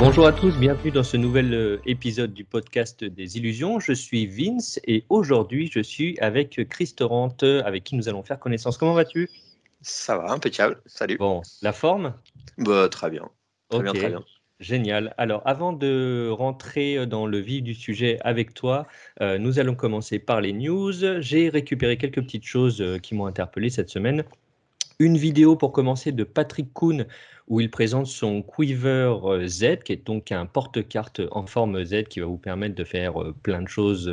Bonjour à tous, bienvenue dans ce nouvel épisode du podcast des illusions. Je suis Vince et aujourd'hui je suis avec Chris Torrent avec qui nous allons faire connaissance. Comment vas-tu? Ça va, impeccable. Salut. Bon, la forme? Bah, très bien. Très bien, Ok, très bien. génial. Alors avant de rentrer dans le vif du sujet avec toi, nous allons commencer par les news. J'ai récupéré quelques petites choses qui m'ont interpellé cette semaine. Une vidéo pour commencer de Patrick Kuhn où il présente son Quiver Z, qui est donc un porte-carte en forme Z qui va vous permettre de faire plein de choses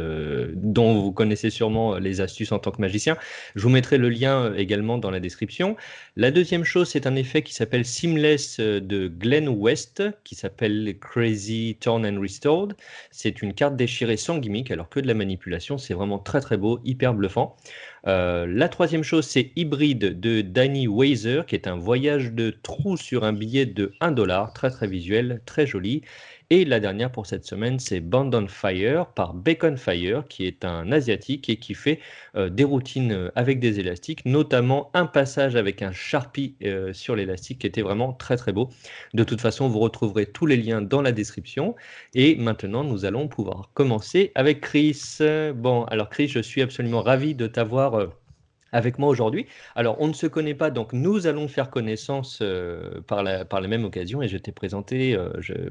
dont vous connaissez sûrement les astuces en tant que magicien. Je vous mettrai le lien également dans la description. La deuxième chose, c'est un effet qui s'appelle Seamless de Glenn West, qui s'appelle Crazy Torn and Restored. C'est une carte déchirée sans gimmick, alors que de la manipulation. C'est vraiment très très beau, hyper bluffant. La troisième chose, c'est Hybride de Danny Weiser, qui est un voyage de trous sur un billet de 1 $, très très visuel, très joli. Et la dernière pour cette semaine, c'est Band on Fire par Bacon Fire, qui est un asiatique et qui fait des routines avec des élastiques, notamment un passage avec un Sharpie sur l'élastique qui était vraiment très très beau. De toute façon, vous retrouverez tous les liens dans la description. Et maintenant, nous allons pouvoir commencer avec Chris. Bon, alors Chris, je suis absolument ravi de t'avoir avec moi aujourd'hui. Alors, on ne se connaît pas, donc nous allons faire connaissance par la même occasion et je t'ai présenté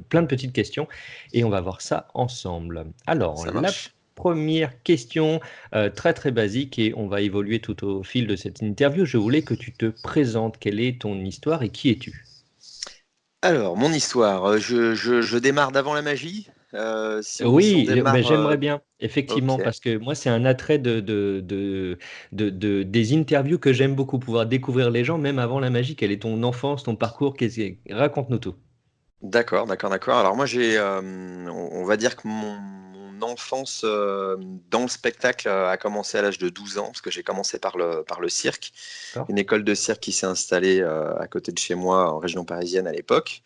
plein de petites questions et on va voir ça ensemble. Alors, Ça la marche. première question, très très basique et on va évoluer tout au fil de cette interview. Je voulais que tu te présentes. Quelle est ton histoire et qui es-tu? Alors, mon histoire, je démarre d'avant la magie. Si on Oui, démarre. j'aimerais bien, Ok, effectivement, parce que moi, c'est un attrait des interviews que j'aime beaucoup, pouvoir découvrir les gens, même avant la magie. Quelle est ton enfance, ton parcours? Raconte-nous tout. d'accord, d'accord, d'accord. Alors, moi, on va dire que mon enfance dans le spectacle a commencé à l'âge de 12 ans, parce que j'ai commencé par le cirque, D'accord? une école de cirque qui s'est installée à côté de chez moi, en région parisienne à l'époque.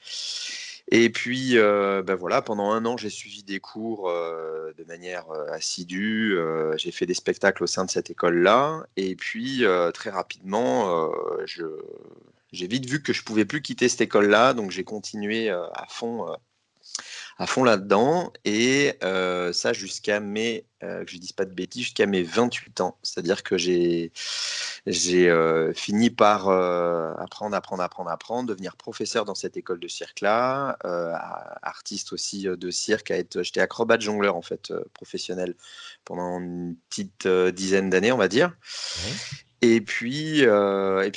Et puis, ben voilà, pendant un an, j'ai suivi des cours de manière assidue. J'ai fait des spectacles au sein de cette école-là. Et puis, très rapidement, j'ai vite vu que je pouvais plus quitter cette école-là. Donc, j'ai continué à fond là-dedans. Et ça, que je ne dise pas de bêtises, jusqu'à mes 28 ans. C'est-à-dire que j'ai fini par apprendre, devenir professeur dans cette école de cirque-là, artiste aussi de cirque. J'étais acrobate jongleur, en fait, professionnel pendant une petite dizaine d'années, on va dire. Ouais. Et puis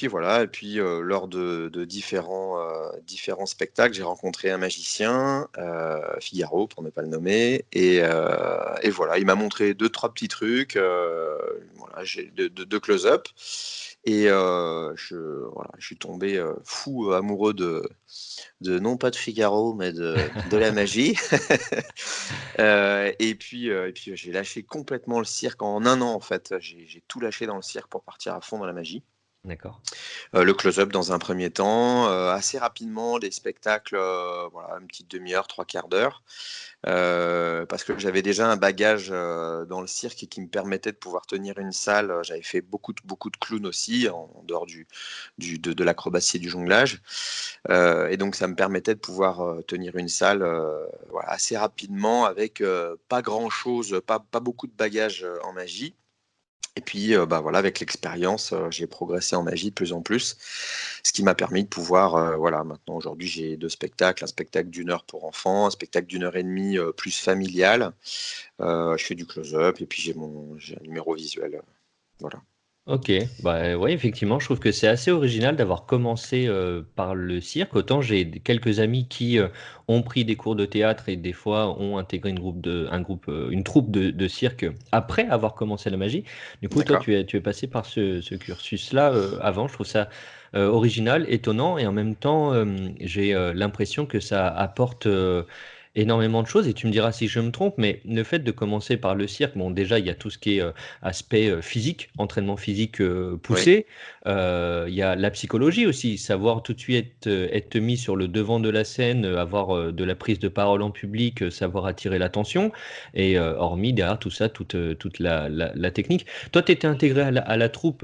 voilà. Et puis lors de différents spectacles, j'ai rencontré un magicien, Figaro pour ne pas le nommer, et voilà, il m'a montré deux trois petits trucs, voilà, j'ai de close-up, et voilà, je suis tombé fou amoureux de non pas de Figaro, mais de la magie. Et puis j'ai lâché complètement le cirque en un an, en fait. J'ai tout lâché dans le cirque pour partir à fond dans la magie. D'accord. Le close-up dans un premier temps, assez rapidement, des spectacles, voilà, une petite demi-heure, trois quarts d'heure, parce que j'avais déjà un bagage dans le cirque qui me permettait de pouvoir tenir une salle. J'avais fait beaucoup de clown aussi, en dehors de l'acrobatie et du jonglage. Et donc, ça me permettait de pouvoir tenir une salle voilà, assez rapidement avec pas grand-chose, pas beaucoup de bagages en magie. Et puis, bah, voilà, avec l'expérience, j'ai progressé en magie de plus en plus, ce qui m'a permis de pouvoir, voilà, maintenant aujourd'hui j'ai deux spectacles, un spectacle d'une heure pour enfants, un spectacle d'une heure et demie plus familial. Je fais du close-up et puis j'ai un numéro visuel, voilà. Ok, bah ouais, effectivement, je trouve que c'est assez original d'avoir commencé par le cirque. Autant j'ai quelques amis qui ont pris des cours de théâtre et des fois ont intégré une troupe de cirque après avoir commencé la magie. Du coup, toi, D'accord. tu es passé par ce cursus-là avant. Je trouve ça original, étonnant et en même temps, j'ai l'impression que ça apporte énormément de choses. Et tu me diras si je me trompe, mais le fait de commencer par le cirque, bon, déjà, il y a tout ce qui est aspect physique, entraînement physique Oui. poussé. Il y a la psychologie aussi, savoir tout de suite être mis sur le devant de la scène, avoir de la prise de parole en public, savoir attirer l'attention. Et hormis derrière tout ça, toute la technique. Toi, tu étais intégré à la troupe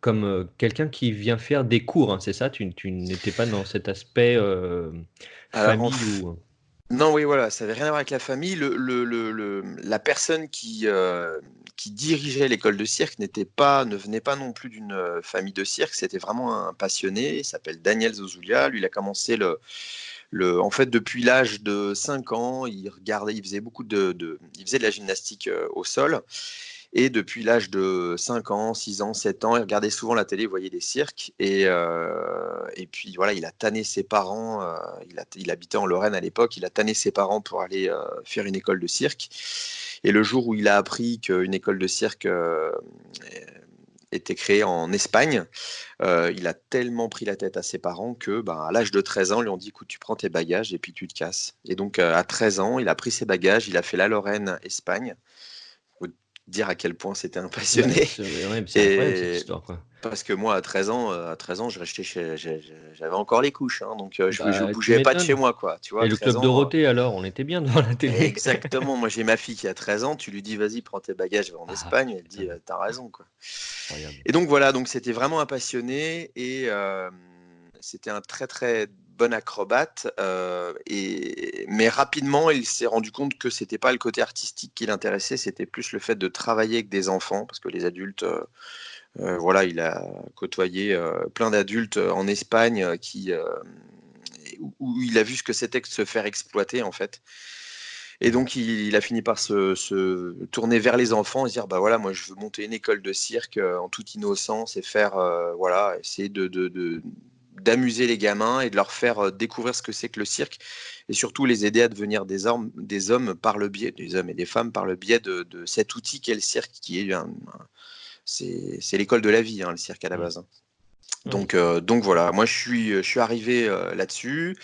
comme quelqu'un qui vient faire des cours, hein, c'est ça? Tu n'étais pas dans cet aspect Alors, famille ou... non, oui, voilà, ça avait rien à voir avec la famille. La personne qui dirigeait l'école de cirque ne venait pas non plus d'une famille de cirque. C'était vraiment un passionné. Il s'appelle Daniel Zozoulia. Lui, il a commencé en fait, depuis l'âge de 5 ans, il regardait, il faisait il faisait de la gymnastique au sol. Et depuis l'âge de 5 ans, 6 ans, 7 ans, il regardait souvent la télé, il voyait des cirques. Et puis voilà, il a tanné ses parents. Il habitait en Lorraine à l'époque. Il a tanné ses parents pour aller faire une école de cirque. Et le jour où il a appris qu'une école de cirque était créée en Espagne, il a tellement pris la tête à ses parents que, ben, à l'âge de 13 ans, ils lui ont dit, écoute, tu prends tes bagages et puis tu te casses. Et donc, à 13 ans, il a pris ses bagages, il a fait la Lorraine, Espagne. Faut dire à quel point c'était un Bah, passionné. c'est incroyable cette Et histoire, quoi. parce que moi, à 13 ans, j'avais encore les couches, hein, donc je Bah, tu bougeais pas de chez m'étonnes. moi, quoi. Tu vois, Et à le 13 club ans. Dorothée alors, on était bien devant la télé. Exactement. Moi, j'ai ma fille qui a 13 ans. Tu lui dis, vas-y, prends tes bagages, va en Ah Espagne. Elle dit, putain, t'as raison, quoi. incroyable. Et donc voilà, donc c'était vraiment un passionné et c'était un très très bon acrobate. Mais rapidement, il s'est rendu compte que c'était pas le côté artistique qui l'intéressait, c'était plus le fait de travailler avec des enfants, parce que les adultes, voilà, il a côtoyé plein d'adultes en Espagne où il a vu ce que c'était que de se faire exploiter en fait. Et donc, il a fini par se tourner vers les enfants et se dire, bah voilà, moi, je veux monter une école de cirque en toute innocence et faire, voilà, essayer d'amuser les gamins et de leur faire découvrir ce que c'est que le cirque et surtout les aider à devenir des hommes par le biais, des hommes et des femmes par le biais de cet outil qu'est le cirque, qui est c'est l'école de la vie, hein, le cirque à la Mm. base, hein. Oui. Donc voilà, moi je suis arrivé là-dessus.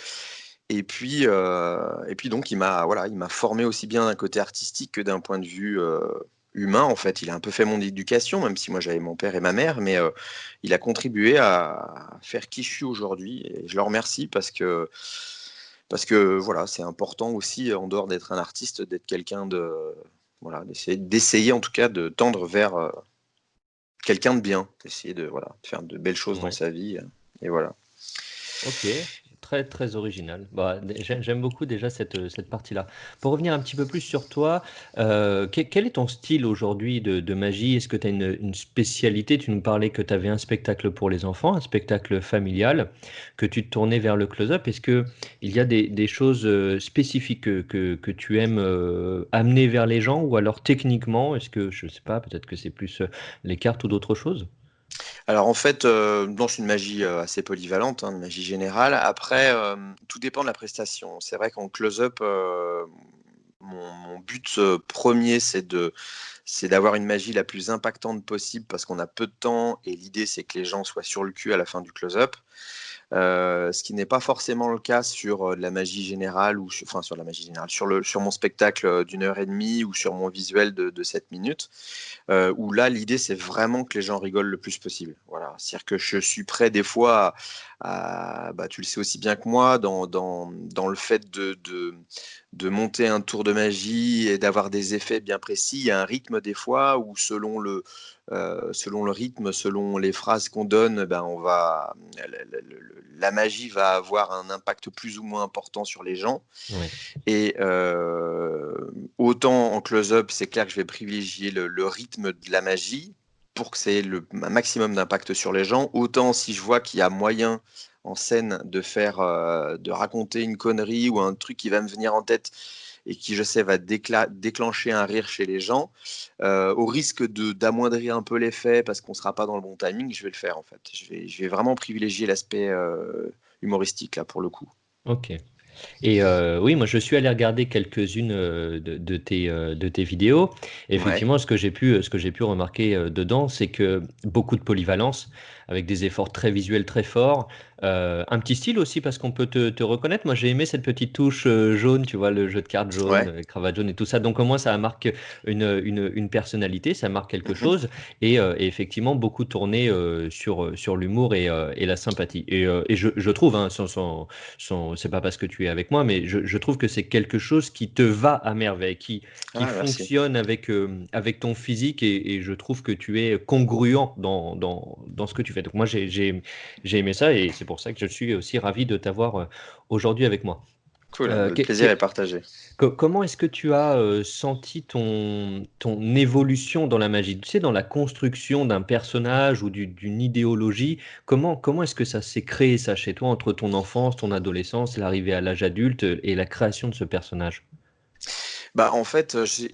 Et puis donc il m'a formé aussi bien d'un côté artistique que d'un point de vue humain. En fait, il a un peu fait mon éducation, même si moi j'avais mon père et ma mère, mais il a contribué à faire qui je suis aujourd'hui. Et je le remercie parce que voilà, c'est important aussi en dehors d'être un artiste, d'être quelqu'un de voilà, d'essayer en tout cas de tendre vers quelqu'un de bien, d'essayer de voilà, de faire de belles choses dans Ouais. sa vie. Et voilà. Ok, très très original. Bah, j'aime beaucoup déjà cette partie-là. Pour revenir un petit peu plus sur toi, quel est ton style aujourd'hui de magie? Est-ce que tu as une spécialité? Tu nous parlais que tu avais un spectacle pour les enfants, un spectacle familial, que tu te tournais vers le close-up. Est-ce que il y a des choses spécifiques que tu aimes amener vers les gens, ou alors techniquement, est-ce que, je sais pas, peut-être que c'est plus les cartes ou d'autres choses? Alors en fait, non, c'est une magie assez polyvalente, hein, une magie générale. Après, tout dépend de la prestation. C'est vrai qu'en close-up, mon but premier, c'est d'avoir une magie la plus impactante possible parce qu'on a peu de temps et l'idée, c'est que les gens soient sur le cul à la fin du close-up. Ce qui n'est pas forcément le cas sur de la magie générale enfin sur la magie générale, sur mon spectacle d'1 heure et demie ou sur mon visuel de 7 minutes. Où là, l'idée, c'est vraiment que les gens rigolent le plus possible. Voilà. C'est-à-dire que je suis prêt des fois bah, tu le sais aussi bien que moi, dans le fait de monter un tour de magie et d'avoir des effets bien précis. Il y a un rythme des fois où selon le rythme, selon les phrases qu'on donne, ben la magie va avoir un impact plus ou moins important sur les gens. Ouais. Et autant en close-up, c'est clair que je vais privilégier le rythme de la magie pour que c'est un maximum d'impact sur les gens. Autant si je vois qu'il y a moyen en scène de raconter une connerie ou un truc qui va me venir en tête et qui, je sais, va déclencher un rire chez les gens, au risque d'amoindrir un peu l'effet parce qu'on ne sera pas dans le bon timing, je vais le faire en fait. Je vais vraiment privilégier l'aspect humoristique là pour le coup. Ok. Et oui, moi je suis allé regarder quelques-unes de tes vidéos. Et Ouais. effectivement, ce que j'ai pu remarquer dedans, c'est que beaucoup de polyvalence, avec des efforts très visuels très forts. Un petit style aussi parce qu'on peut te reconnaître. Moi, j'ai aimé cette petite touche jaune, tu vois, le jeu de cartes jaune, Ouais. cravate jaune et tout ça. Donc au moins, ça marque une personnalité, ça marque quelque Mhm. chose. Et effectivement, beaucoup tourné sur l'humour et la sympathie. Et je trouve, hein, c'est pas parce que tu es avec moi, mais je trouve que c'est quelque chose qui te va à merveille, qui Ah, merci. fonctionne avec ton physique et je trouve que tu es congruent dans ce que tu fais. Donc moi, j'ai aimé ça et c'est pour ça que je suis aussi ravi de t'avoir aujourd'hui avec moi. Cool, Euh, le que- plaisir est que- partagé. Comment est-ce que tu as senti ton évolution dans la magie? Tu sais, dans la construction d'un personnage ou d'une idéologie, comment est-ce que ça s'est créé ça chez toi entre ton enfance, ton adolescence, l'arrivée à l'âge adulte et la création de ce personnage? Bah, en fait, je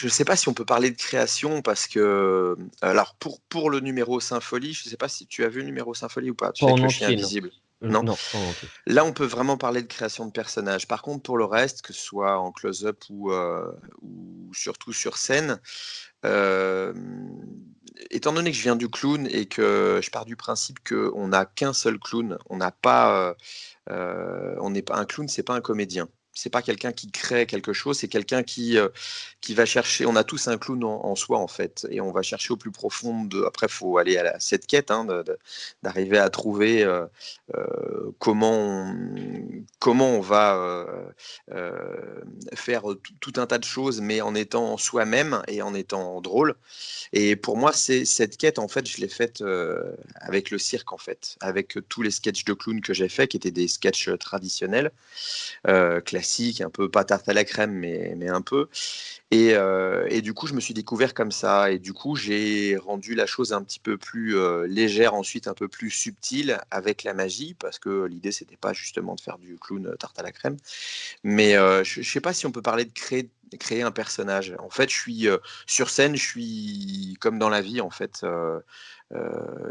sais pas si on peut parler de création parce que, alors pour le numéro Sympholie, je sais pas si tu as vu le numéro Sympholie ou pas? Tu Pas sais, avec en le chien entier, non. invisible? Non? Non, pas en entier. Là, on peut vraiment parler de création de personnage. Par contre, pour le reste, que ce soit en close-up ou surtout sur scène, hem, étant donné que je viens du clown et que je pars du principe qu'on n'a qu'un seul clown, on n'a pas, on n'est pas un clown, c'est pas un comédien. C'est pas quelqu'un qui crée quelque chose, c'est quelqu'un qui va chercher. On a tous un clown en soi en fait, et on va chercher au plus profond de. Après, faut aller à cette quête hein, d'arriver à trouver comment on va faire tout un tas de choses, mais en étant soi-même et en étant drôle. Et pour moi, c'est cette quête, en fait, je l'ai faite avec le cirque, en fait, avec tous les sketchs de clown que j'ai faits, qui étaient des sketchs traditionnels, classiques, un peu pas tarte à la crème, mais un peu. Et du coup, je me suis découvert comme ça. Et du coup, j'ai rendu la chose un petit peu plus légère, ensuite un peu plus subtile avec la magie, parce que l'idée, c'était pas justement de faire du clown tarte à la crème. Mais je sais pas si on peut parler de créer un personnage. En fait, je suis, sur scène, je suis comme dans la vie, en fait,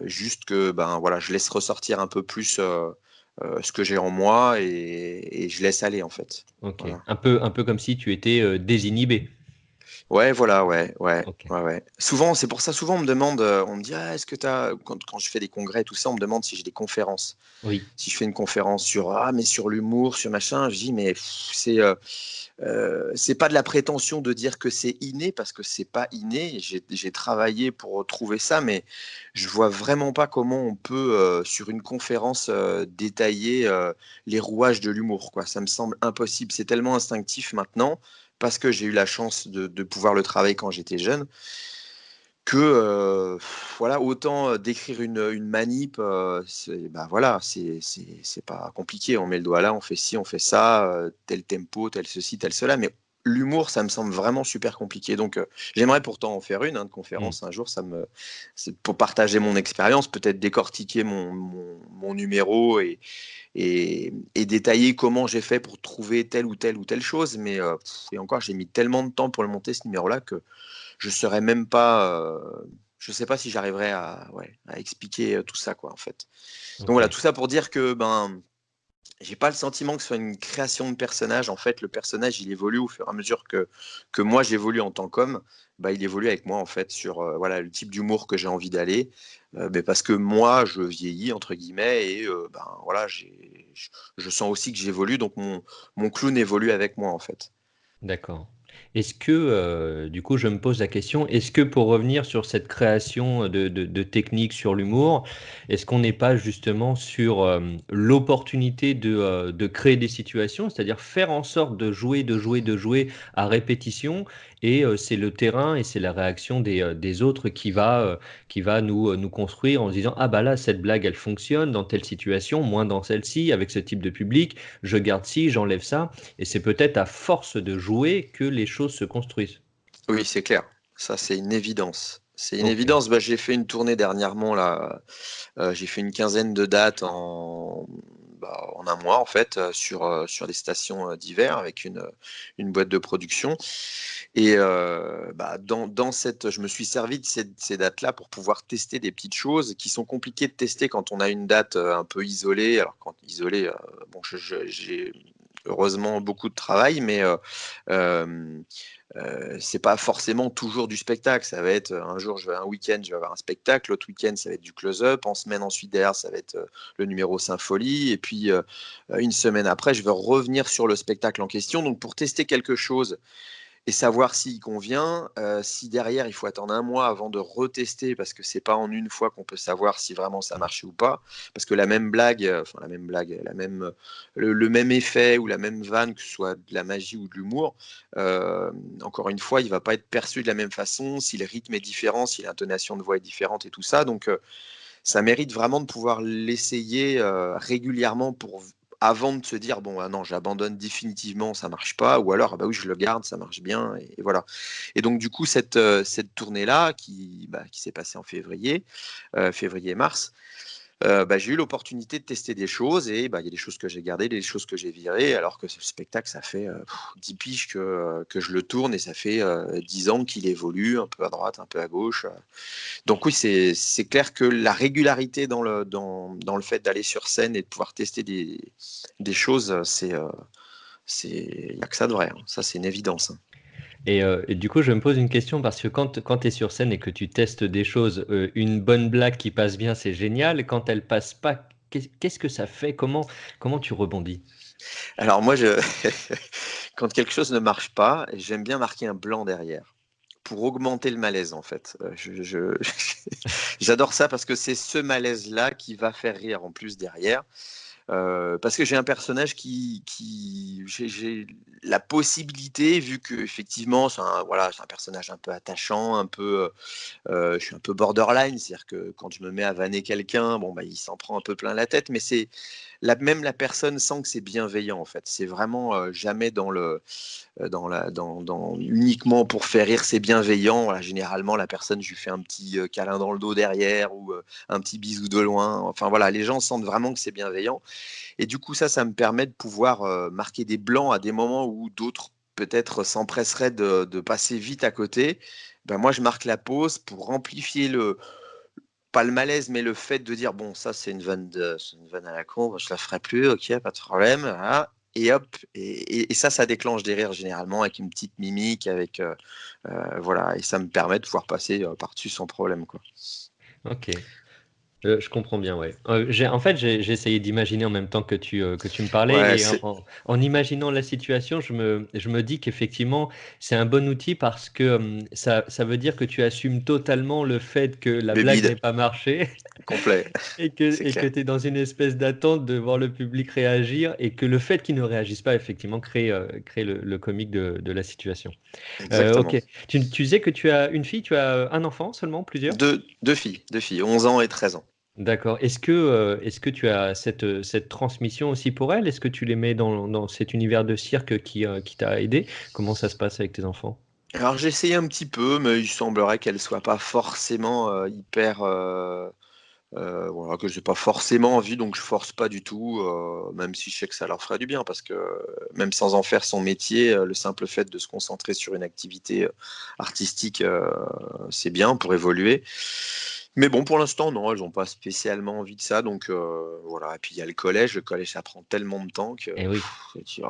juste que, ben, voilà, je laisse ressortir un peu plus, ce que j'ai en moi et je laisse aller, en fait. OK. Voilà. Un peu comme si tu étais, désinhibé? Ouais, voilà, ouais, ouais, OK. ouais, ouais. Souvent, c'est pour ça, souvent on me demande, on me dit: «Ah, est-ce que tu as» quand je fais des congrès et tout ça, on me demande si j'ai des conférences. Oui. Si je fais une conférence sur: «Ah, mais sur l'humour, sur machin», je dis: «Mais c'est pas de la prétention de dire que c'est inné parce que c'est pas inné. J'ai travaillé pour trouver ça, mais je vois vraiment pas comment on peut, sur une conférence, détailler, les rouages de l'humour, quoi. Ça me semble impossible. C'est tellement instinctif maintenant parce que j'ai eu la chance de pouvoir le travailler quand j'étais jeune que, voilà, autant, décrire une manip, c'est bah, voilà, c'est pas compliqué. On met le doigt là, on fait ci, on fait ça, tel tempo, tel ceci, tel cela, mais l'humour, ça me semble vraiment super compliqué donc j'aimerais pourtant en faire une, hein, de Mmh. conférence un jour, c'est pour partager mon expérience, peut-être décortiquer mon numéro et détailler comment j'ai fait pour trouver telle ou telle ou telle chose mais et encore, j'ai mis tellement de temps pour le monter ce numéro-là que je saurais même pas, je sais pas si j'arriverai à ouais, à expliquer, tout ça quoi, en fait. Donc voilà, OK. tout ça pour dire que, ben, j'ai pas le sentiment que ce soit une création de personnage. En fait, le personnage, il évolue au fur et à mesure que moi j'évolue en tant qu'homme. Bah, il évolue avec moi en fait sur, voilà, le type d'humour que j'ai envie d'aller, beh, parce que moi je «vieillis» entre guillemets et ben, voilà, je sens aussi que j'évolue donc mon clown évolue avec moi en fait. D'accord. Est-ce que, du coup, je me pose la question, est-ce que pour revenir sur cette création de techniques sur l'humour, est-ce qu'on n'est pas justement sur, l'opportunité de créer des situations? C'est-à-dire faire en sorte de jouer, de jouer, de jouer à répétition et c'est le terrain et c'est la réaction des autres qui va nous construire en se disant: «Ah bah là, cette blague, elle fonctionne dans telle situation, moins dans celle-ci, avec ce type de public, je garde ci, j'enlève ça». Et c'est peut-être à force de jouer que les choses se construisent. Oui, c'est clair. Ça, c'est une évidence. C'est une OK. évidence. Bah, j'ai fait une tournée dernièrement là, j'ai fait une quinzaine de dates en un mois en fait, sur des stations, d'hiver avec une boîte de production et bah, dans cette je me suis servi de ces dates-là pour pouvoir tester des petites choses qui sont compliquées de tester quand on a une date, un peu isolée. Alors quand isolée, bon je j'ai heureusement beaucoup de travail, mais c'est pas forcément toujours du spectacle. Ça va être un week-end, je vais avoir un spectacle, l'autre week-end, ça va être du close-up, en semaine ensuite derrière, ça va être le numéro Symphonie, et puis une semaine après, je vais revenir sur le spectacle en question. Donc pour tester quelque chose et savoir s'il convient. Si derrière, il faut attendre un mois avant de retester, parce que c'est pas en une fois qu'on peut savoir si vraiment ça a marché ou pas. Parce que la même blague, le même effet ou la même vanne, que ce soit de la magie ou de l'humour, encore une fois, il va pas être perçu de la même façon, si le rythme est différent, si l'intonation de voix est différente et tout ça. Donc, ça mérite vraiment de pouvoir l'essayer régulièrement avant de se dire bon ah non, j'abandonne définitivement, ça marche pas, ou alors ah bah oui, je le garde, ça marche bien, et voilà. Et donc du coup cette tournée là qui s'est passée en février-mars, j'ai eu l'opportunité de tester des choses, et il y a des choses que j'ai gardées, des choses que j'ai virées, alors que ce spectacle, ça fait 10 piges que je le tourne, et ça fait 10 ans qu'il évolue un peu à droite, un peu à gauche. Donc oui, c'est clair que la régularité dans le fait d'aller sur scène et de pouvoir tester des choses, il n'y a que ça de vrai, hein. Ça, c'est une évidence, hein. Et du coup, je me pose une question parce que quand tu es sur scène et que tu testes des choses, une bonne blague qui passe bien, c'est génial. Quand elle passe pas, qu'est-ce que ça fait? Comment tu rebondis? Alors moi, quand quelque chose ne marche pas, j'aime bien marquer un blanc derrière pour augmenter le malaise, en fait. J'adore ça parce que c'est ce malaise-là qui va faire rire en plus derrière. Parce que j'ai un personnage j'ai la possibilité, vu que effectivement c'est un personnage un peu attachant, un peu, je suis un peu borderline, c'est-à-dire que quand je me mets à vanner quelqu'un, bon, il s'en prend un peu plein la tête, mais même la personne sent que c'est bienveillant, en fait. C'est vraiment jamais uniquement pour faire rire, c'est bienveillant. Voilà, généralement, la personne, je lui fais un petit câlin dans le dos derrière, ou un petit bisou de loin. Enfin voilà, les gens sentent vraiment que c'est bienveillant. Et du coup, ça me permet de pouvoir marquer des blancs à des moments où d'autres peut-être s'empresseraient de passer vite à côté. Moi, je marque la pause pour amplifier pas le malaise, mais le fait de dire bon, ça c'est une vanne à la con, je la ferai plus, ok, pas de problème, voilà. Et hop, et ça déclenche des rires généralement avec une petite mimique, voilà, et ça me permet de pouvoir passer par-dessus sans problème, quoi. Ok. Je comprends bien, ouais. J'ai essayé d'imaginer en même temps que tu me parlais, Ouais, et en imaginant la situation, je me dis qu'effectivement, c'est un bon outil parce que ça veut dire que tu assumes totalement le fait que la le blague bide n'ait pas marché complet, c'est et que clair. tu es dans une espèce d'attente de voir le public réagir, et que le fait qu'il ne réagisse pas, effectivement, crée le comique de la situation. Ok. Exactement. Tu disais que tu as une fille, tu as un enfant seulement, plusieurs? Deux filles, 11 ans et 13 ans. D'accord. Est-ce que tu as cette transmission aussi pour elle? Est-ce que tu les mets dans cet univers de cirque qui t'a aidé? Comment ça se passe avec tes enfants? Alors j'ai essayé un petit peu, mais il semblerait qu'elle soit pas forcément hyper, voilà, que j'ai pas forcément envie, donc je force pas du tout, même si je sais que ça leur ferait du bien, parce que même sans en faire son métier, le simple fait de se concentrer sur une activité artistique, c'est bien pour évoluer. Mais bon, pour l'instant, non, elles ont pas spécialement envie de ça, donc voilà. Et puis il y a le collège. Le collège, ça prend tellement de temps que Eh oui, c'est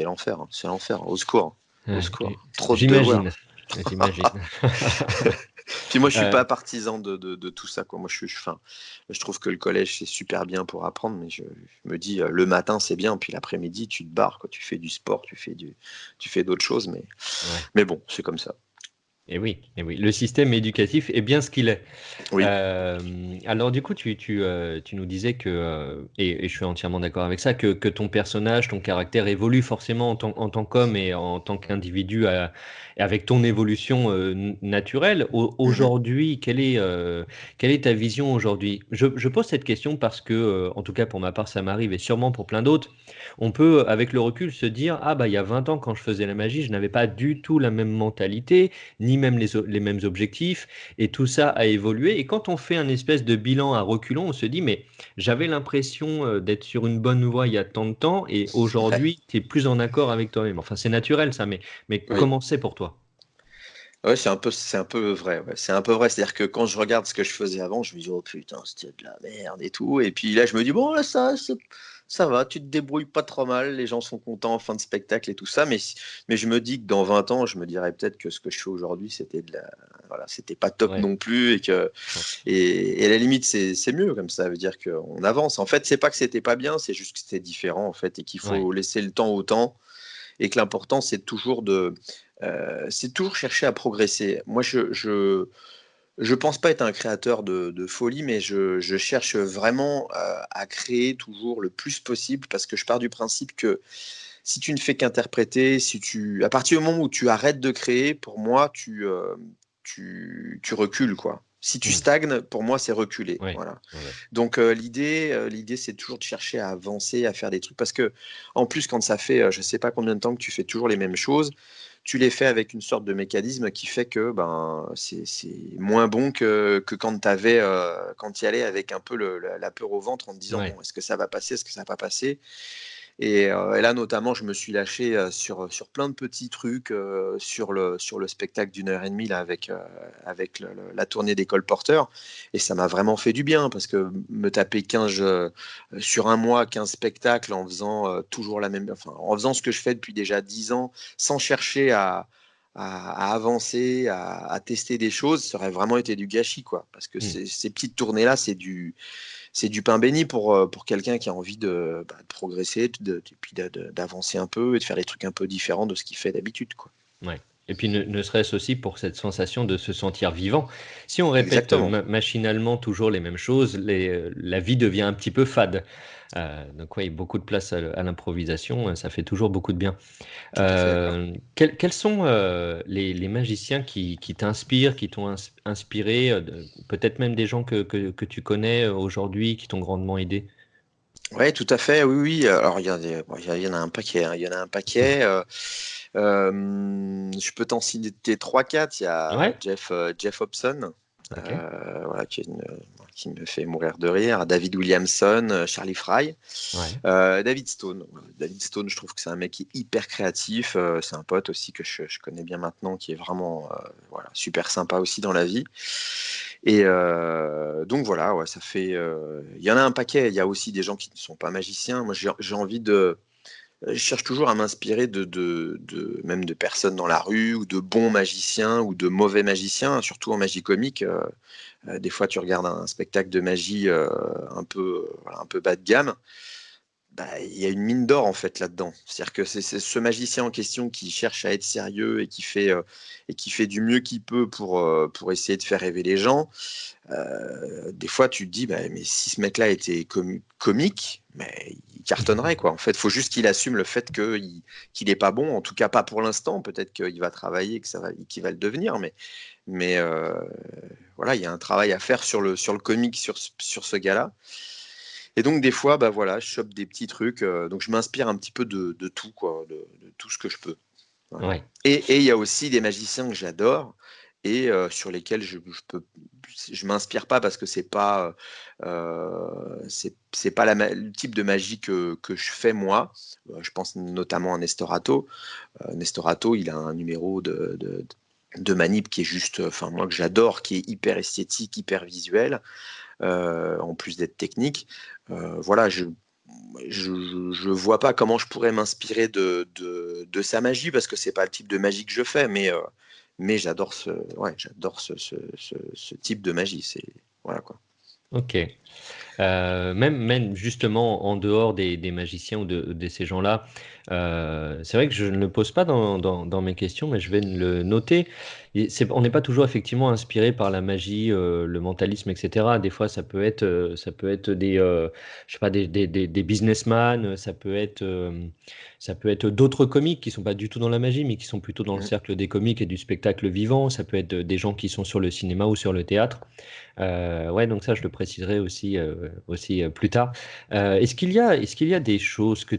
l'enfer, hein, c'est l'enfer. Au secours, au ouais, secours. Trop de devoirs. j'imagine, j'imagine. Puis moi, je suis Euh, pas partisan de tout ça, quoi. Moi, enfin, je trouve que le collège, c'est super bien pour apprendre, mais je me dis, le matin, c'est bien, puis l'après-midi, tu te barres, quoi. Tu fais du sport, tu fais d'autres choses, ouais. mais bon, c'est comme ça. Et oui, le système éducatif est bien ce qu'il est. Oui. Alors du coup, tu nous disais que, et je suis entièrement d'accord avec ça, que ton personnage, ton caractère évolue forcément en tant qu'homme et en tant qu'individu, et avec ton évolution naturelle. Mhm. Aujourd'hui, quelle est ta vision aujourd'hui? Je pose cette question parce que, en tout cas pour ma part, ça m'arrive, et sûrement pour plein d'autres, on peut, avec le recul, se dire, ah bah il y a 20 ans, quand je faisais la magie, je n'avais pas du tout la même mentalité, ni même les mêmes objectifs, et tout ça a évolué. Et quand on fait un espèce de bilan à reculons, on se dit, mais j'avais l'impression d'être sur une bonne voie il y a tant de temps, et Ouais. aujourd'hui, tu es plus en accord avec toi-même. Enfin, c'est naturel ça, mais Oui. comment c'est pour toi? Ouais, c'est un peu vrai, ouais. C'est un peu vrai. C'est-à-dire que quand je regarde ce que je faisais avant, je me dis: «Oh putain, c'était de la merde et tout», et puis là, je me dis: «Bon, là, ça va, tu te débrouilles pas trop mal, les gens sont contents en fin de spectacle et tout ça, mais je me dis que dans 20 ans, je me dirais peut-être que ce que je fais aujourd'hui, voilà, c'était pas top Ouais, non plus, et à la limite, c'est mieux comme ça veut dire qu'on avance. En fait, c'est pas que c'était pas bien, c'est juste que c'était différent en fait, et qu'il ouais. faut laisser le temps au temps, et que l'important, c'est toujours chercher à progresser. Moi, je pense pas être un créateur de folie, mais je cherche vraiment à créer toujours le plus possible, parce que je pars du principe que si tu ne fais qu'interpréter, à partir du moment où tu arrêtes de créer, pour moi, tu recules, quoi. Si tu Hmm. stagnes, pour moi, c'est reculer. Ouais, Voilà. ouais, ouais. Donc l'idée, c'est toujours de chercher à avancer, à faire des trucs, parce que en plus, quand ça fait, je sais pas combien de temps que tu fais toujours les mêmes choses, tu les fais avec une sorte de mécanisme qui fait que ben c'est moins bon que quand quand tu y allais avec un peu la peur au ventre en te disant Ouais. bon, est-ce que ça va passer, est-ce que ça va pas passer, et là, notamment, je me suis lâché sur plein de petits trucs sur le spectacle d'1 heure et demie là, avec la tournée des colporteurs. Et ça m'a vraiment fait du bien, parce que me taper 15, sur un mois, 15 spectacles en faisant toujours enfin, en faisant ce que je fais depuis déjà 10 ans, sans chercher à avancer, à tester des choses, ça aurait vraiment été du gâchis, quoi. Parce que Hmm. ces petites tournées-là, c'est du pain béni pour quelqu'un qui a envie de progresser, et puis d'avancer un peu et de faire des trucs un peu différents de ce qu'il fait d'habitude, quoi. Ouais. Et puis ne serait-ce aussi pour cette sensation de se sentir vivant. Si on répète Exactement. machinalement toujours les mêmes choses, la vie devient un petit peu fade. Donc oui, beaucoup de place à l'improvisation, ça fait toujours beaucoup de bien. Tout à fait d'accord. Quels sont les magiciens qui t'inspirent, qui t'ont inspiré, peut-être même des gens que tu connais aujourd'hui, qui t'ont grandement aidé? Ouais, tout à fait. Oui, oui. Alors, bon, il y en a un paquet, hein. Il y en a un paquet. Je peux t'en citer trois, quatre. Il y a Ouais, Jeff Hobson, ok. voilà, qui me fait mourir de rire. David Williamson, Charlie Fry. Ouais. David Stone. David Stone, je trouve que c'est un mec qui est hyper créatif. C'est un pote aussi que je connais bien maintenant, qui est vraiment voilà, super sympa aussi dans la vie. Et donc voilà, ouais, ça fait. Il y en a un paquet. Il y a aussi des gens qui ne sont pas magiciens. Moi, j'ai envie de. Je cherche toujours à m'inspirer même de personnes dans la rue, ou de bons magiciens, ou de mauvais magiciens, surtout en magie comique. Des fois, tu regardes un spectacle de magie voilà, un peu bas de gamme. Bah, il y a une mine d'or en fait là-dedans. C'est-à-dire que c'est ce magicien en question qui cherche à être sérieux, et qui fait du mieux qu'il peut pour essayer de faire rêver les gens. Des fois, tu te dis, bah, mais si ce mec-là était comique, mais il cartonnerait, quoi. En fait, il faut juste qu'il assume le fait qu'il n'est pas bon, en tout cas pas pour l'instant. Peut-être qu'il va travailler, qu'il va le devenir, mais voilà, il y a un travail à faire sur le comique, sur ce gars-là. Et donc, des fois, bah voilà, je chope des petits trucs. Donc, je m'inspire un petit peu de tout, quoi, de tout ce que je peux. Voilà. Ouais. Et il y a aussi des magiciens que j'adore, et sur lesquels je m'inspire pas, parce que c'est pas le type de magie que je fais moi. Je pense notamment à Nestorato. Nestorato, il a un numéro de manip qui est juste, enfin moi que j'adore, qui est hyper esthétique, hyper visuel, en plus d'être technique. Voilà, je vois pas comment je pourrais m'inspirer de sa magie, parce que c'est pas le type de magie que je fais, mais j'adore ce type de magie. Voilà, quoi. Ok. Même justement en dehors des magiciens ou de ces gens-là, c'est vrai que je ne le pose pas dans mes questions, mais je vais le noter. On n'est pas toujours effectivement inspiré par la magie, le mentalisme, etc. Des fois, ça peut être je sais pas, des businessmen, ça peut être d'autres comiques qui sont pas du tout dans la magie, mais qui sont plutôt dans le Mm. cercle des comiques et du spectacle vivant. Ça peut être des gens qui sont sur le cinéma ou sur le théâtre. Ouais, donc ça, je le préciserai aussi plus tard. Est-ce qu'il y a des choses que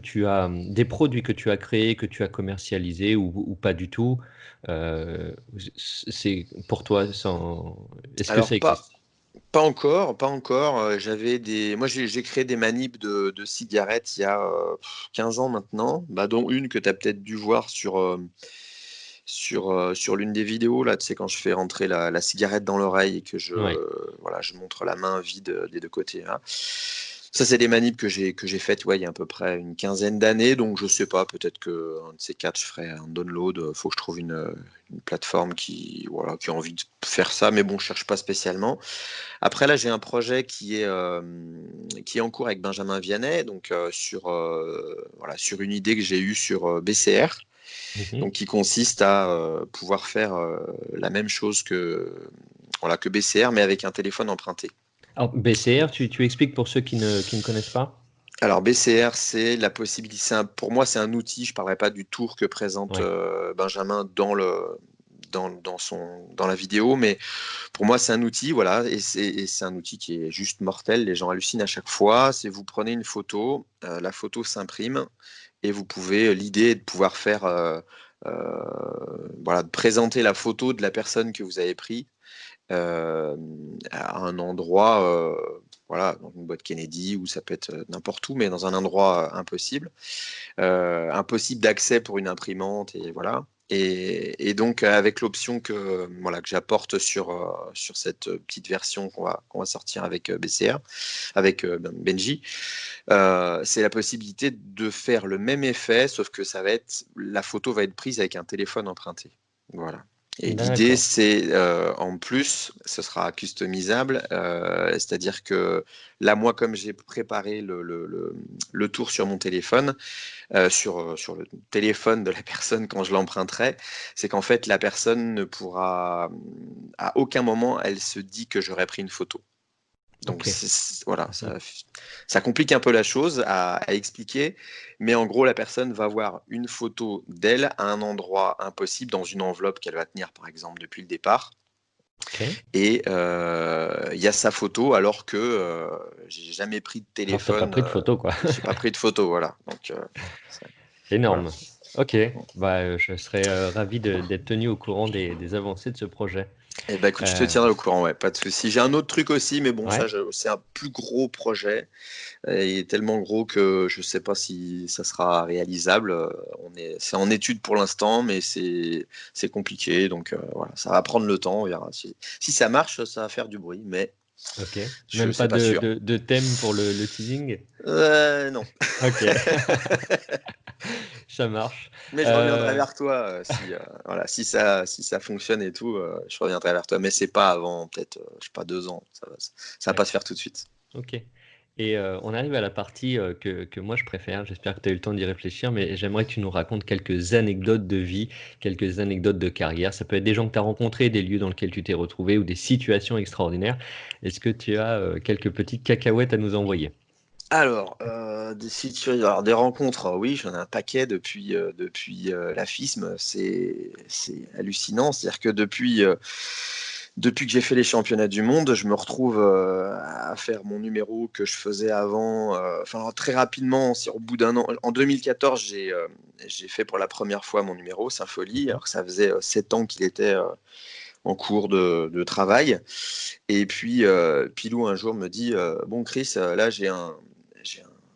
des produits que tu as créés, que tu as commercialisés ou pas du tout? C'est pour toi, est-ce que ça Alors, existe? pas encore, pas encore. Moi, j'ai créé des manips de cigarettes il y a 15 ans maintenant, bah, dont une que tu as peut-être dû voir sur l'une des vidéos, là, tu sais, quand je fais rentrer la cigarette dans l'oreille, et que Ouais, voilà, je montre la main vide des deux côtés, là. Ça, c'est des manips que j'ai faites il y a à peu près une quinzaine d'années, donc je sais pas, peut-être qu'un de ces quatre, je ferai un download. Faut que je trouve une plateforme qui a envie de faire ça, mais bon, je cherche pas spécialement. Après, là, j'ai un projet qui est en cours avec Benjamin Vianney, donc sur une idée que j'ai eue sur BCR, donc qui consiste à pouvoir faire la même chose que BCR, mais avec un téléphone emprunté. Alors, BCR, tu expliques pour ceux qui ne connaissent pas? Alors BCR, c'est la possibilité. Pour moi, c'est un outil. Je ne parlerai pas du tour que présente Ouais. Benjamin dans la vidéo, mais pour moi, c'est un outil, voilà, et c'est un outil qui est juste mortel. Les gens hallucinent à chaque fois. C'est vous prenez une photo, la photo s'imprime, et vous pouvez. L'idée est de pouvoir faire, de présenter la photo de la personne que vous avez prise à un endroit, dans une boîte Kennedy, ou ça peut être n'importe où, mais dans un endroit impossible d'accès pour une imprimante, et voilà. Et donc avec l'option que j'apporte sur cette petite version qu'on va sortir avec BCR, avec Benji, c'est la possibilité de faire le même effet, sauf que la photo va être prise avec un téléphone emprunté. Voilà. Et l'idée, D'accord. c'est en plus, ce sera customisable, c'est-à-dire que là, moi, comme j'ai préparé le tour sur mon téléphone, sur le téléphone de la personne quand je l'emprunterai, c'est qu'en fait, la personne ne pourra, à aucun moment, elle se dit que j'aurais pris une photo. Donc Ok. voilà, ça complique un peu la chose à expliquer, mais en gros, la personne va voir une photo d'elle à un endroit impossible, dans une enveloppe qu'elle va tenir, par exemple, depuis le départ. Ok. Et il y a sa photo, alors que j'ai jamais pris de Alors que t'as pas téléphone, pris de photo, quoi. j'ai pas pris de photo, voilà. Donc voilà. Énorme. Ok. Bah, je serais ravi d'être tenu au courant des avancées de ce projet. Eh ben écoute, je te Euh, tiendrai au courant, ouais, pas de souci. J'ai un autre truc aussi, mais bon, ouais. c'est un plus gros projet. Il est tellement gros que je ne sais pas si ça sera réalisable. C'est en étude pour l'instant, mais c'est compliqué. Donc voilà, ça va prendre le temps. On verra. Si ça marche, ça va faire du bruit, mais Ok. je ne Même sais pas pas sûr. de thème pour le teasing? Non. Ok. Ça marche. Mais je reviendrai Euh, vers toi si ça fonctionne et tout. Je reviendrai vers toi, mais c'est pas avant peut-être je sais pas 2 ans. Ça va ouais. pas se faire tout de suite. Ok. Et on arrive à la partie que moi je préfère. J'espère que tu as eu le temps d'y réfléchir, mais j'aimerais que tu nous racontes quelques anecdotes de vie, quelques anecdotes de carrière. Ça peut être des gens que tu as rencontrés, des lieux dans lesquels tu t'es retrouvé ou des situations extraordinaires. Est-ce que tu as quelques petites cacahuètes à nous envoyer? Alors, des rencontres, oui, j'en ai un paquet depuis la FISM. C'est hallucinant. C'est-à-dire que depuis que j'ai fait les championnats du monde, je me retrouve à faire mon numéro que je faisais avant. Enfin, très rapidement, au bout d'un an. En 2014, j'ai fait pour la première fois mon numéro, Sympholie, Mhm. alors que ça faisait 7 ans qu'il était en cours de travail. Et puis, Pilou, un jour, me dit Bon, Chris, là, j'ai un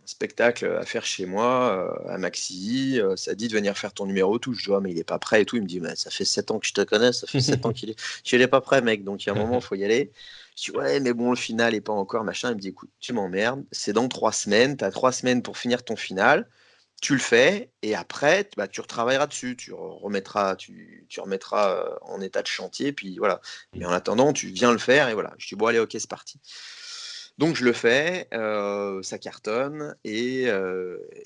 spectacle à faire chez moi, à Maxi. Ça dit de venir faire ton numéro, tout. Je dis mais il est pas prêt et tout. Il me dit mais ça fait 7 ans que je te connais, ça fait 7 ans qu'il est pas prêt, mec. Donc, il y a un moment, il faut y aller. Je dis ouais, mais bon, le final est pas encore, machin. Il me dit écoute, tu m'emmerdes, c'est dans 3 semaines. Tu as 3 semaines pour finir ton final. Tu le fais et après, bah, tu retravailleras dessus, tu remettras en état de chantier, puis voilà. Mais en attendant, tu viens le faire et voilà. Je dis bon, allez, ok, c'est parti. Donc je le fais, ça cartonne et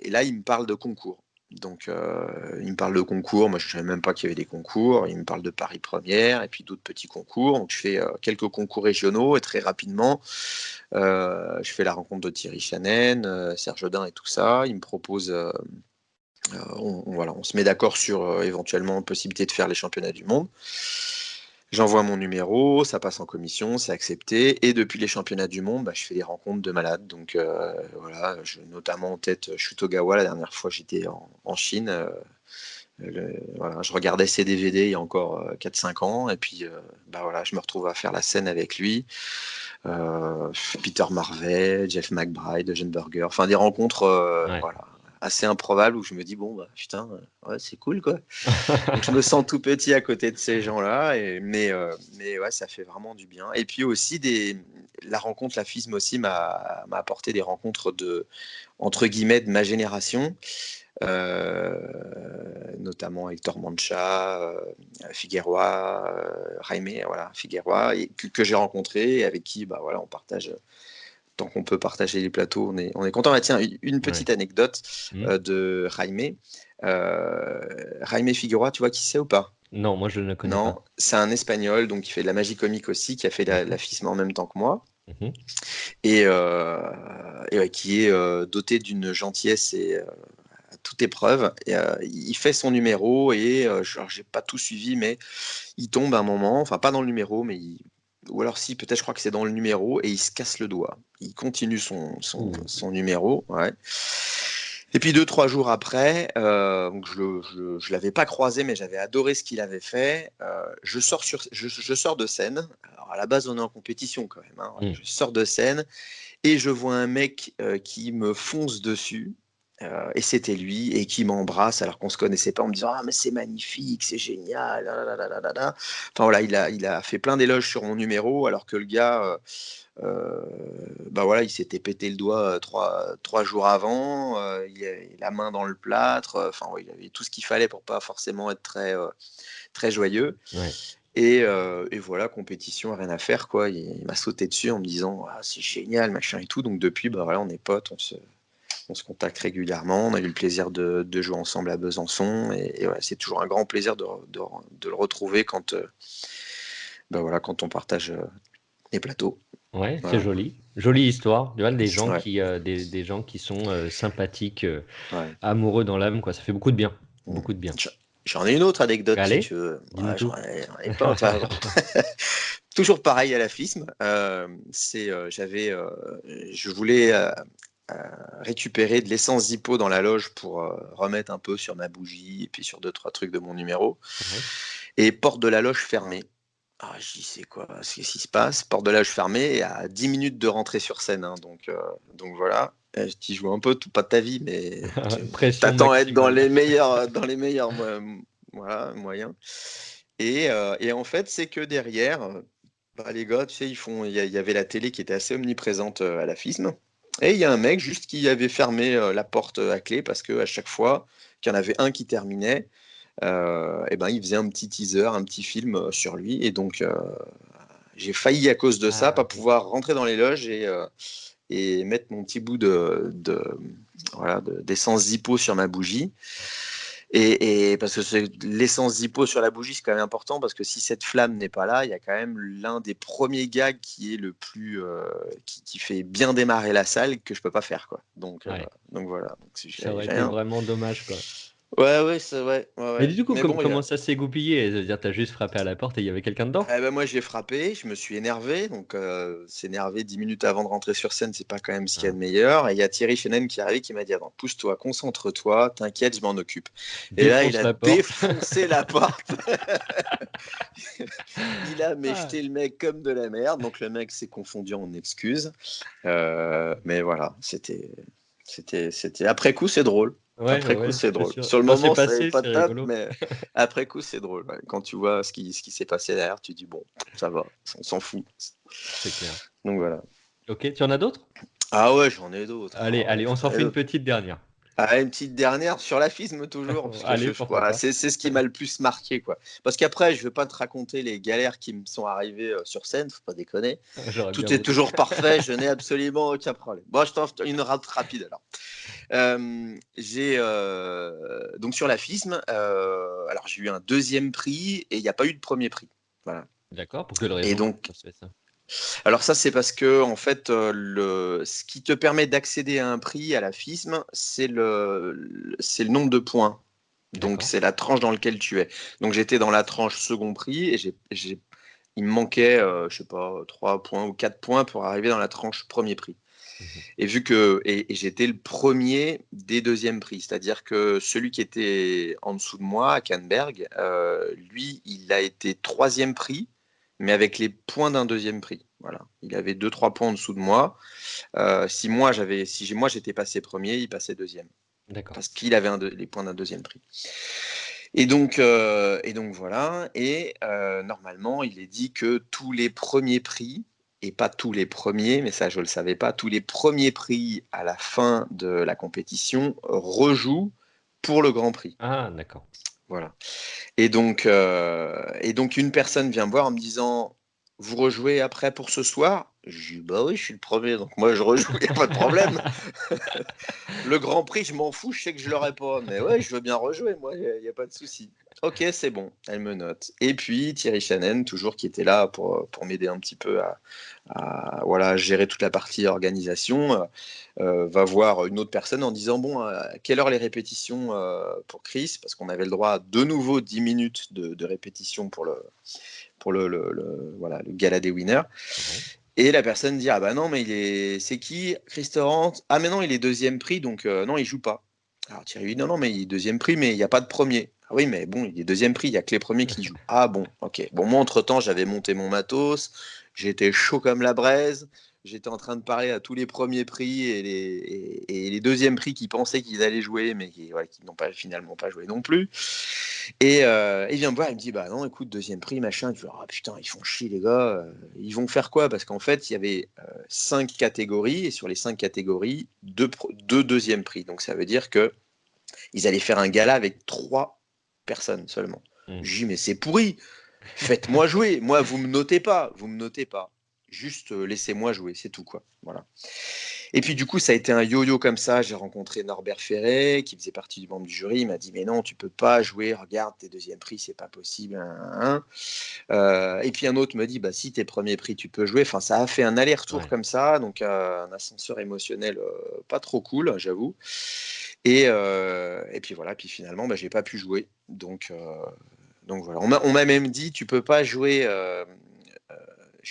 là, il me parle de concours. Donc il me parle de concours, moi je ne savais même pas qu'il y avait des concours, il me parle de Paris Première et puis d'autres petits concours. Donc je fais quelques concours régionaux et très rapidement, je fais la rencontre de Thierry Channen, Serge Audin et tout ça. Il me propose, on se met d'accord sur éventuellement possibilité de faire les championnats du monde. J'envoie mon numéro, ça passe en commission, c'est accepté. Et depuis les championnats du monde, je fais des rencontres de malades. Donc voilà, notamment en tête Shutogawa, la dernière fois j'étais en Chine. Voilà, je regardais ses DVD il y a encore 4-5 ans. Et puis voilà, je me retrouve à faire la scène avec lui. Peter Marvet, Jeff McBride, Eugene Burger. Enfin des rencontres Ouais. voilà, assez improbable où je me dis, bon, bah, putain, ouais, c'est cool, quoi. Donc, je me sens tout petit à côté de ces gens-là, mais ouais, ça fait vraiment du bien. Et puis aussi, la rencontre, la FISM aussi m'a apporté des rencontres entre guillemets, de ma génération, euh, notamment Hector Mancha, Figueroa, Jaime, voilà, Figueroa, et que j'ai rencontré, et avec qui, bah, voilà, on partage. Tant qu'on peut partager les plateaux, on est content. Ah, tiens, une Ouais. petite anecdote Hmm. de Jaime. Jaime Figueroa, tu vois qui c'est ou pas? Non, moi je ne connais Non, pas. c'est un Espagnol, donc qui fait de la magie comique aussi, qui a fait la D'accord. FISM en même temps que moi, Mhm. et, ouais, qui est doté d'une gentillesse et à toute épreuve. Et, il fait son numéro et genre, j'ai pas tout suivi, mais il tombe un moment, enfin pas dans le numéro, ou alors si, peut-être je crois que c'est dans le numéro, et il se casse le doigt. Il continue Ouh. son numéro, ouais. Et puis 2, 3 jours après, donc je l'avais pas croisé, mais j'avais adoré ce qu'il avait fait. Je sors de scène. Alors à la base, on est en compétition quand même, hein. Voilà, Hmm. je sors de scène et je vois un mec qui me fonce dessus. Et c'était lui et qui m'embrasse alors qu'on se connaissait pas en me disant ah mais c'est magnifique, c'est génial, là, là, là, là, là, là. Enfin voilà, il a fait plein d'éloges sur mon numéro alors que le gars bah voilà, il s'était pété le doigt 3 jours avant, il avait la main dans le plâtre, enfin ouais, il avait tout ce qu'il fallait pour pas forcément être très joyeux. Ouais. Et voilà, compétition, rien à faire, quoi. Il m'a sauté dessus en me disant ah, c'est génial, machin et tout. Donc depuis, bah voilà, on est potes, on se contacte régulièrement. On a eu le plaisir de jouer ensemble à Besançon. Et ouais, c'est toujours un grand plaisir de le retrouver bah voilà, quand on partage les plateaux. Ouais, c'est Voilà. joli. Jolie histoire. Tu vois, Ouais, des gens qui sont sympathiques, ouais. amoureux dans l'âme, quoi. Ça fait beaucoup de bien. Mm. Beaucoup de bien. J'en ai une autre anecdote si tu Allez, veux. dis-nous Ouais, tout. j'en ai plein. Enfin, toujours pareil à la FISM. Je voulais euh, récupérer de l'essence Zippo dans la loge pour remettre un peu sur ma bougie et puis sur 2, 3 trucs de mon numéro. Ouais. Et porte de la loge fermée. Ah, je dis, c'est quoi? Qu'est-ce qui se passe? Porte de la loge fermée et à 10 minutes de rentrer sur scène, hein. Donc voilà. Je dis, joue un peu, tout, pas de ta vie, mais tu Pression t'attends à être maximale. dans les meilleurs voilà, moyens. Et en fait, c'est que derrière, bah, les gars, tu sais, il y avait la télé qui était assez omniprésente à la FISM. Et il y a un mec juste qui avait fermé la porte à clé parce que à chaque fois qu'il y en avait un qui terminait, et ben, il faisait un petit teaser, un petit film sur lui. Et donc, j'ai failli, à cause de ça, Ah pas oui. pouvoir rentrer dans les loges et mettre mon petit bout voilà, d'essence Zippo sur ma bougie. Et parce que l'essence Zippo sur la bougie, c'est quand même important parce que si cette flamme n'est pas là, il y a quand même l'un des premiers gags qui est le plus qui fait bien démarrer la salle que je peux pas faire, quoi. Ouais. Donc voilà. Donc, Ça aurait j'ai été un... vraiment dommage, quoi. Ouais, ouais, c'est ouais, Mais ouais. du coup, Mais bon, comment ça s'est goupillé? C'est-à-dire, t'as juste frappé à la porte et il y avait quelqu'un dedans? eh ben moi j'ai frappé, je me suis énervé, donc s'énerver 10 minutes avant de rentrer sur scène, c'est pas quand même ce qu'il y a Ah. de meilleur. Et il y a Thierry Chenen qui est arrivé qui m'a dit attends, pousse-toi, concentre-toi, t'inquiète, je m'en occupe. Et là il Défonce a la porte. défoncé la porte, il a Ah. jeté le mec comme de la merde, donc le mec s'est confondu en excuses. Mais voilà, c'était après coup c'est drôle. Ouais, ouais, Après coup, ouais, c'est c'est drôle. sûr. Sur le Quand c'est moment, c'est passé, pas c'est top, rigolo. mais après coup, c'est drôle. Ouais. Quand tu vois ce qui s'est passé derrière, tu dis bon, ça va, on s'en fout. C'est clair. Donc voilà. OK, tu en as d'autres? Ah ouais, j'en ai d'autres. Allez, Ah ouais, allez, on s'en j'en ai fait une d'autres. petite dernière. Ah, une petite dernière sur l'afisme toujours, parce que Allez, pourquoi voilà, pas. c'est ce qui m'a le plus marqué, quoi. Parce qu'après, je vais pas te raconter les galères qui me sont arrivées sur scène, faut pas déconner. J'aurais bien Tout est voulu. toujours parfait, je n'ai absolument aucun problème. Bon, je t'en fais une rate rapide alors. Donc sur l'afisme, alors j'ai eu un deuxième prix et il n'y a pas eu de premier prix. Voilà. D'accord, pour quelle Et raison? donc, Ça se fait ça? alors ça c'est parce que en fait, ce qui te permet d'accéder à un prix à l'afisme, c'est le nombre de points. Donc D'accord. c'est la tranche dans laquelle tu es. Donc j'étais dans la tranche second prix et il me manquait, je sais pas, 3 points ou 4 points pour arriver dans la tranche premier prix. Mmh. Et j'étais le premier des deuxièmes prix, c'est-à-dire que celui qui était en dessous de moi, à Canberg, lui, il a été troisième prix, mais avec les points d'un deuxième prix. Voilà, il avait 2, 3 points en dessous de moi. Si moi j'étais passé premier, il passait deuxième. D'accord. parce qu'il avait les points d'un deuxième prix. Et donc voilà. Et normalement, il est dit que tous les premiers prix, et pas tous les premiers, mais ça je le savais pas, tous les premiers prix à la fin de la compétition rejouent pour le Grand Prix. Ah, d'accord. Voilà. Et donc une personne vient me voir en me disant: «Vous rejouez après pour ce soir?» Je dis: «Bah oui, je suis le premier, donc moi je rejoue, il y a pas de problème. Le Grand Prix, je m'en fous, je sais que je l'aurai pas, mais ouais, je veux bien rejouer, moi, il y a pas de souci». OK, c'est bon, elle me note. Et puis Thierry Channen, toujours, qui était là pour m'aider un petit peu voilà, gérer toute la partie organisation, va voir une autre personne en disant: «Bon, à quelle heure les répétitions, pour Chris?» Parce qu'on avait le droit à de nouveau 10 minutes de répétition voilà, le gala des winners. Ouais. Et la personne dit: «Ah bah non, mais c'est qui? Chris Torrent? Ah mais non, il est deuxième prix, donc non, il joue pas». Alors Thierry lui dit: «Non, non, mais il est deuxième prix, mais il y a pas de premier». «Ah oui, mais bon, il est deuxième prix, il y a que les premiers qui jouent». «Ah bon, OK». Bon, moi, entre-temps, j'avais monté mon matos, j'étais chaud comme la braise, j'étais en train de parler à tous les premiers prix et les deuxièmes prix qui pensaient qu'ils allaient jouer, mais qui n'ont pas finalement pas joué non plus. Et il vient me voir, il me dit: «Bah non, écoute, deuxième prix, machin». Je dis: «Ah putain, ils font chier les gars, ils vont faire quoi?» Parce qu'en fait, il y avait 5 catégories, et sur les 5 catégories, 2 deuxièmes prix. Donc ça veut dire qu'ils allaient faire un gala avec 3 personnes seulement. Mmh. Je dis: «Mais c'est pourri, faites-moi jouer. Moi, vous me notez pas, vous me notez pas. Juste, laissez-moi jouer, c'est tout, quoi». Voilà. Et puis du coup, ça a été un yo-yo comme ça. J'ai rencontré Norbert Ferré, qui faisait partie du membre du jury. Il m'a dit: «Mais non, tu peux pas jouer. Regarde, tes deuxième prix, c'est pas possible, hein, hein, hein.» Et puis un autre me dit: «Bah si, tes premiers prix, tu peux jouer». Enfin, ça a fait un aller-retour Ouais. comme ça, donc un ascenseur émotionnel pas trop cool, j'avoue. Et puis voilà. Puis finalement, bah, j'ai pas pu jouer. Donc voilà. On m'a même dit: «Tu peux pas jouer».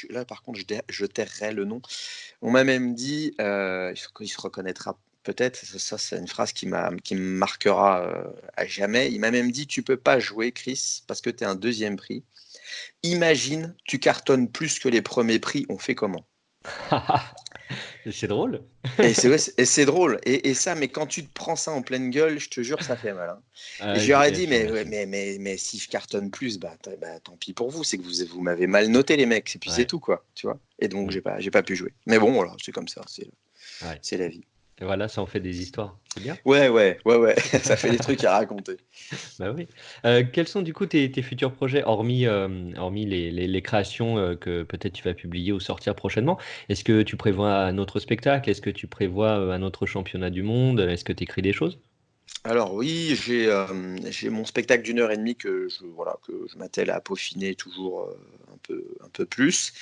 Là, par contre, je tairai le nom. On m'a même dit, il se reconnaîtra peut-être, ça c'est une phrase qui me marquera, à jamais. Il m'a même dit: «Tu peux pas jouer Chris, parce que tu es un deuxième prix. Imagine, tu cartonnes plus que les premiers prix, on fait comment?» C'est drôle. Et c'est ouais, c'est drôle, et ça, mais quand tu te prends ça en pleine gueule, je te jure, ça fait mal, hein. Et Ah, je lui aurais dit: «Mais ouais, j'imagine. mais si je cartonne plus, bah, tant pis pour vous, c'est que vous m'avez mal noté les mecs, et puis c'est Ouais. tout, quoi», tu vois? Et donc Mmh. j'ai pas pu jouer. Mais bon, voilà, c'est comme ça, Ouais. c'est la vie. Et voilà, ça en fait des histoires. C'est bien. Ouais, ouais, ouais, ouais, ça fait des trucs à raconter. Bah oui. Quels sont du coup tes futurs projets hormis, hormis les créations, que peut-être tu vas publier ou sortir prochainement? Est-ce que tu prévois un autre spectacle? Est-ce que tu prévois, un autre championnat du monde? Est-ce que tu écris des choses? Alors oui, j'ai mon spectacle d'une heure et demie que je m'attelle à peaufiner toujours, un peu plus.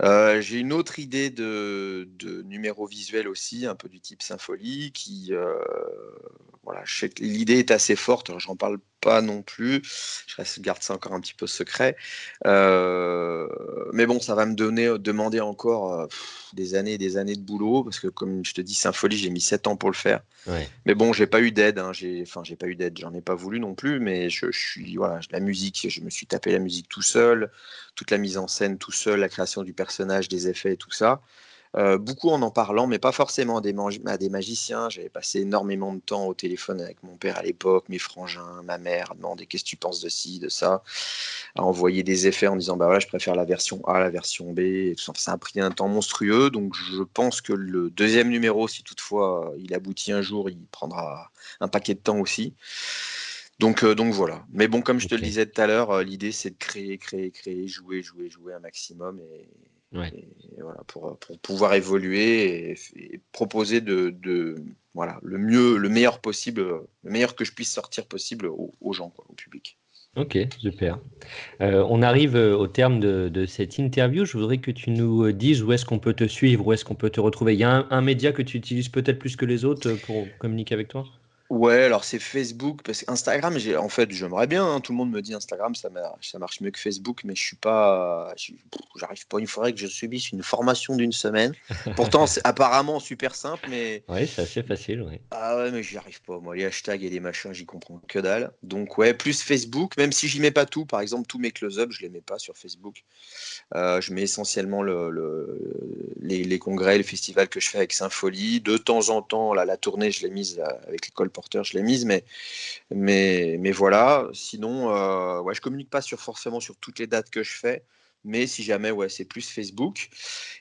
J'ai une autre idée de numéro visuel aussi, un peu du type symphonie voilà, je sais que l'idée est assez forte, alors j'en parle pas non plus, je garde ça encore un petit peu secret. Mais bon, ça va me demander encore, des années et des années de boulot, parce que comme je te dis, symphonie, j'ai mis 7 ans pour le faire. Ouais. Mais bon, j'ai pas eu d'aide, hein, j'ai pas eu d'aide, j'en ai pas voulu non plus, mais je suis voilà, la musique, je me suis tapé la musique tout seul, toute la mise en scène tout seul, la création du personnage, des effets et tout ça. Beaucoup en parlant, mais pas forcément à des magiciens. J'avais passé énormément de temps au téléphone avec mon père à l'époque, mes frangins, ma mère, à demander: «Qu'est-ce que tu penses de ci, de ça?» À envoyer des effets en disant: «Bah, voilà, je préfère la version A, la version B», et tout ça. Enfin, ça a pris un temps monstrueux, donc je pense que le deuxième numéro, si toutefois, il aboutit un jour, il prendra un paquet de temps aussi. Donc voilà. Mais bon, comme je te le OK. disais tout à l'heure, l'idée c'est de créer, créer, créer, jouer, jouer, jouer un maximum, Ouais. et voilà, pour pouvoir évoluer et proposer voilà, le meilleur possible, le meilleur que je puisse sortir possible aux gens, quoi, au public. OK, super. On arrive, au terme de cette interview. Je voudrais que tu nous, dises où est-ce qu'on peut te suivre, où est-ce qu'on peut te retrouver? Il y a un média que tu utilises peut-être plus que les autres, pour communiquer avec toi? Ouais, alors c'est Facebook, parce qu'Instagram, en fait, j'aimerais bien, hein, tout le monde me dit Instagram, ça marche mieux que Facebook, mais je suis pas, j'arrive pas. Il faudrait que je subisse une formation d'une semaine. Pourtant, c'est apparemment super simple, mais Ouais, c'est assez facile, ouais. ah ouais, mais j'y arrive pas, moi. Les hashtags et les machins, j'y comprends que dalle. Donc ouais, plus Facebook, même si j'y mets pas tout. Par exemple, tous mes close-ups, je les mets pas sur Facebook. Je mets essentiellement les congrès, les festivals que je fais avec Sympholie. De temps en temps, la tournée, je l'ai mise avec l'école colporteur, je l'ai mise, mais voilà. Sinon, ouais, je communique pas forcément sur toutes les dates que je fais, mais si jamais, ouais, c'est plus Facebook.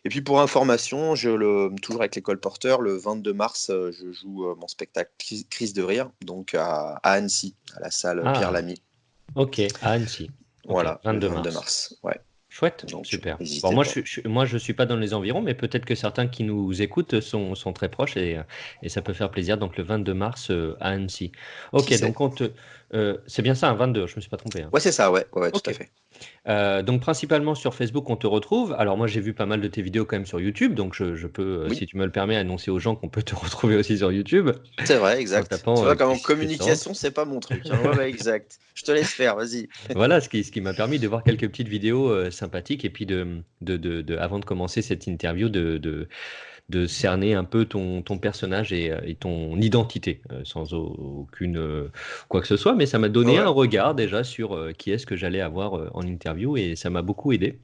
Et puis pour information, toujours avec les colporteurs, le 22 mars, je joue mon spectacle Crise de rire, donc à Annecy, à la salle Pierre Ah, Lamy. ok, à Annecy. Ok, Voilà, le 22 22 mars. mars. Ouais, Chouette, donc super. Bon, n'hésitez moi, pas. moi, je suis pas dans les environs, mais peut-être que certains qui nous écoutent sont très proches et ça peut faire plaisir. Donc, le 22 mars à Annecy. Qui Ok, sait? donc c'est bien ça, un 22, je me suis pas trompé, hein. Ouais, c'est ça, ouais, ouais, tout à Ok. fait. Donc principalement sur Facebook, on te retrouve. Alors moi, j'ai vu pas mal de tes vidéos quand même sur YouTube, donc je peux, Oui, si tu me le permets, annoncer aux gens qu'on peut te retrouver aussi sur YouTube c'est vrai, en exact. Tu tapant vois, comme en Chris Sand. communication, c'est pas mon truc, hein. Ouais, ouais, exact. Je te laisse faire, vas-y. Voilà, ce qui m'a permis de voir quelques petites vidéos sympathiques et puis avant de commencer cette interview, de cerner un peu ton personnage et ton identité, sans aucune quoi que ce soit, mais ça m'a Ouais, donné un ouais, regard déjà sur qui est-ce que j'allais avoir en interview et ça m'a beaucoup aidé.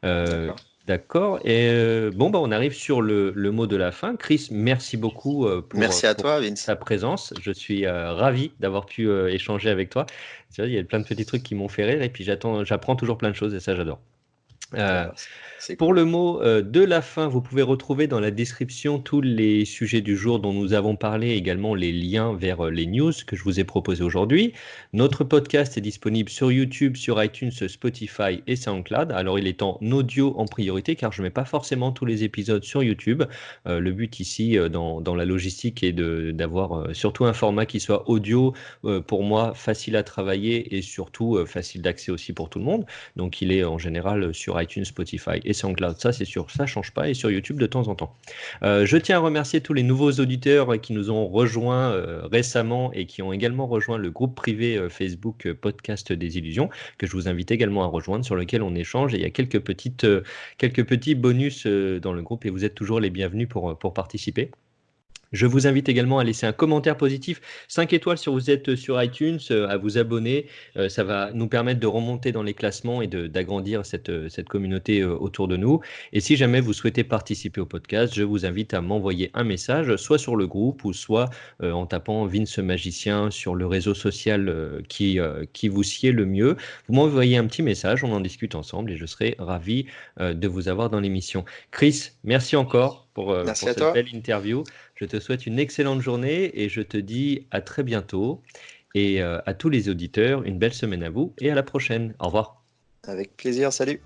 Euh, d'accord. d'accord. Et bon, bah, on arrive sur le mot de la fin. Chris, merci beaucoup Merci à pour toi, Vince. ta présence. Je suis ravi d'avoir pu échanger avec toi. Tu vois, il y a plein de petits trucs qui m'ont fait rire et puis j'apprends toujours plein de choses et ça, j'adore. Euh, Bah, c'est pour cool. le mot de la fin, vous pouvez retrouver dans la description tous les sujets du jour dont nous avons parlé, également les liens vers les news que je vous ai proposés aujourd'hui. Notre podcast est disponible sur YouTube, sur iTunes, Spotify et SoundCloud. Alors il est en audio en priorité car je ne mets pas forcément tous les épisodes sur YouTube. Le but ici dans la logistique est d'avoir surtout un format qui soit audio pour moi facile à travailler et surtout facile d'accès aussi pour tout le monde. Donc il est en général sur iTunes, Spotify et SoundCloud. Ça c'est sûr, ça change pas et sur YouTube de temps en temps. Je tiens à remercier tous les nouveaux auditeurs qui nous ont rejoints récemment et qui ont également rejoint le groupe privé Facebook Podcast des Illusions que je vous invite également à rejoindre sur lequel on échange et il y a quelques petits bonus dans le groupe et vous êtes toujours les bienvenus pour participer. Je vous invite également à laisser un commentaire positif, 5 étoiles si vous êtes sur iTunes, à vous abonner. Ça va nous permettre de remonter dans les classements et d'agrandir cette communauté autour de nous. Et si jamais vous souhaitez participer au podcast, je vous invite à m'envoyer un message, soit sur le groupe ou soit en tapant Vince Magicien sur le réseau social qui vous sied le mieux. Vous m'envoyez un petit message, on en discute ensemble et je serai ravi de vous avoir dans l'émission. Chris, merci encore Merci pour à cette toi. belle interview. Je te souhaite une excellente journée et je te dis à très bientôt. Et à tous les auditeurs, une belle semaine à vous et à la prochaine. Au revoir. Avec plaisir, salut.